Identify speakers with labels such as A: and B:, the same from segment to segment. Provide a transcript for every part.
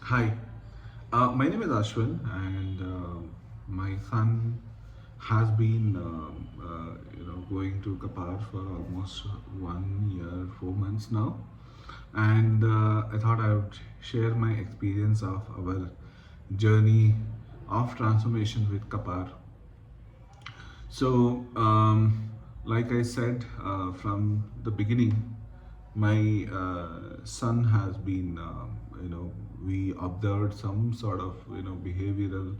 A: Hi, my name is Ashwin, and my son has been, going to CAPAAR for almost 1 year, 4 months now, and I thought I would share my experience of our journey of transformation with CAPAAR. So, like I said from the beginning, my son has been, we observed some sort of, behavioral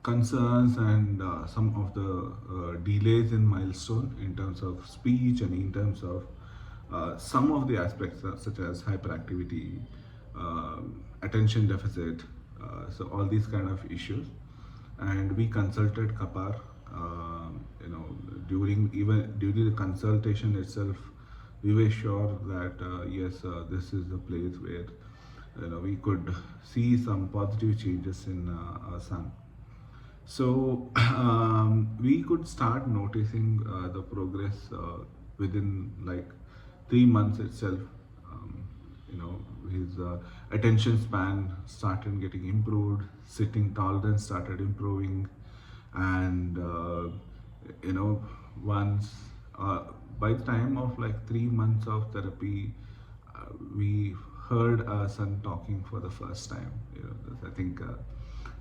A: concerns and some of the delays in milestone in terms of speech and in terms of some of the aspects such as hyperactivity, attention deficit, so all these kind of issues. And we consulted Kapar, during the consultation itself, we were sure that yes, this is the place where we could see some positive changes in our son. So we could start noticing the progress within like 3 months itself. Um, his attention span started getting improved, sitting tolerance started improving, and once uh, by the time of like 3 months of therapy, we heard our son talking for the first time. I think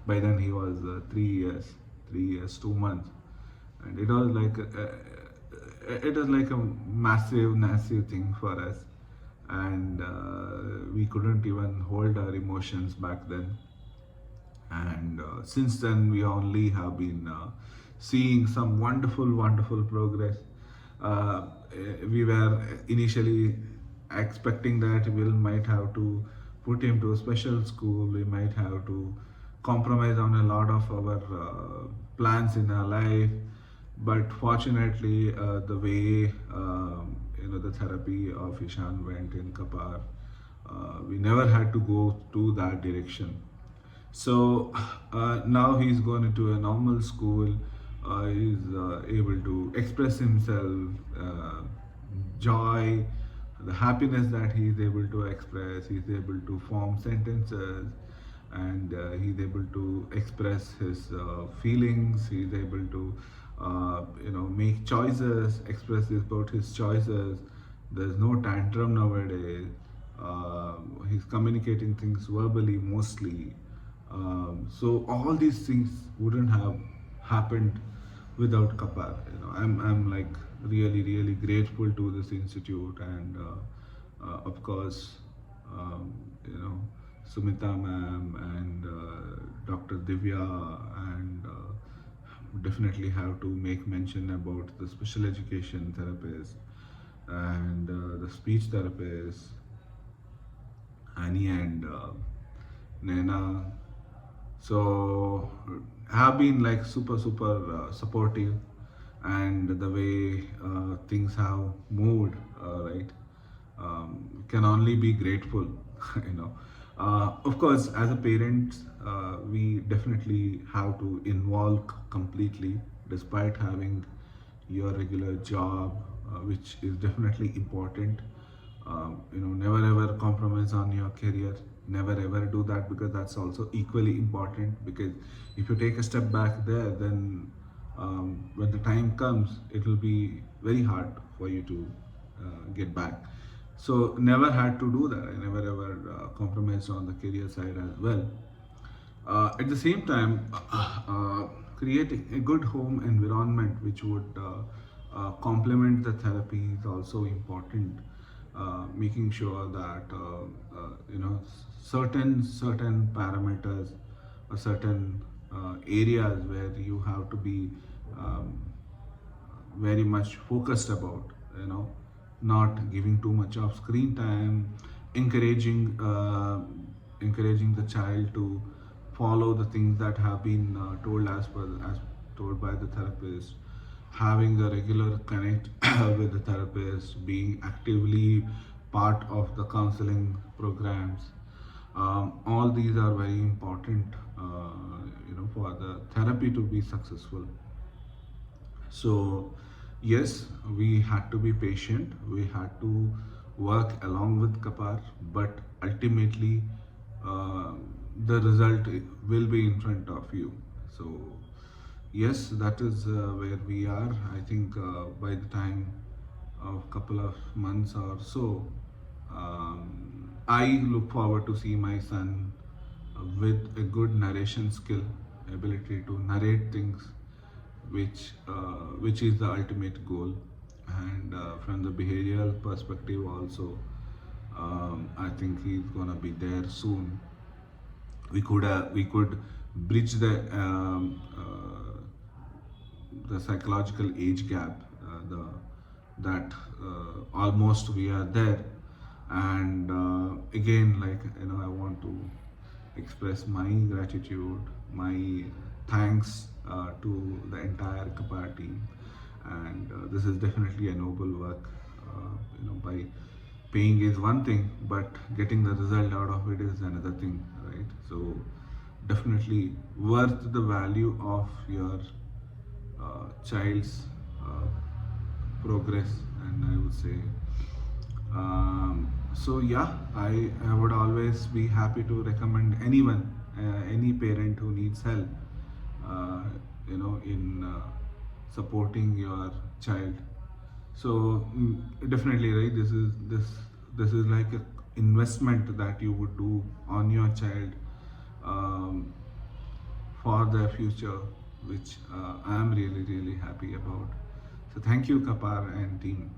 A: by then he was 3 years, 2 months, and it was like a massive thing for us, and we couldn't even hold our emotions back then. And since then we only have been seeing some wonderful progress. We were initially expecting that we might have to put him to a special school, we might have to compromise on a lot of our plans in our life, but fortunately the way the therapy of Ishan went in Kapar, we never had to go to that direction. So now he's gone into a normal school. He's able to express himself, joy, the happiness that he's able to express. He's able to form sentences, and he's able to express his feelings. He's able to, make choices, express about his choices. There's no tantrum nowadays. He's communicating things verbally mostly. So all these things wouldn't have happened without Kapar. I'm like really grateful to this institute, and of course, um, you know, Sumita ma'am and Dr. Divya, and definitely have to make mention about the special education therapist and the speech therapist, Annie and Naina. So have been like super supportive, and the way things have moved, right, can only be grateful. you know of course, as a parent, we definitely have to involve completely, despite having your regular job, which is definitely important. Never ever compromise on your career. Never ever do that, because that's also equally important. Because if you take a step back there, then when the time comes, it will be very hard for you to get back. So never had to do that. I never ever compromised on the career side as well. At the same time, creating a good home environment which would complement the therapy is also important. Making sure that certain parameters or certain areas where you have to be um, very much focused about, not giving too much of screen time, encouraging encouraging the child to follow the things that have been told as told by the therapist, having a regular connect with the therapist, being actively part of the counseling programs. All these are very important, for the therapy to be successful. So, yes, we had to be patient, we had to work along with Kapar, but ultimately, the result will be in front of you. So yes, that is where we are. I think by the time of couple of months or so, I look forward to see my son with a good narration skill, ability to narrate things, which is the ultimate goal. And from the behavioral perspective also, I think he's gonna be there soon. We could bridge the psychological age gap, the that almost we are there. And again, like, I want to express my gratitude, my thanks to the entire CAPAAR team. And this is definitely a noble work. By paying is one thing, but getting the result out of it is another thing, right? So definitely worth the value of your child's uh, progress. And I would say, so yeah, I would always be happy to recommend anyone, any parent who needs help, uh, in supporting your child. So definitely, right, this is like a investment that you would do on your child, um, for their future, which I am really really happy about. So thank you, CAPAAR and team.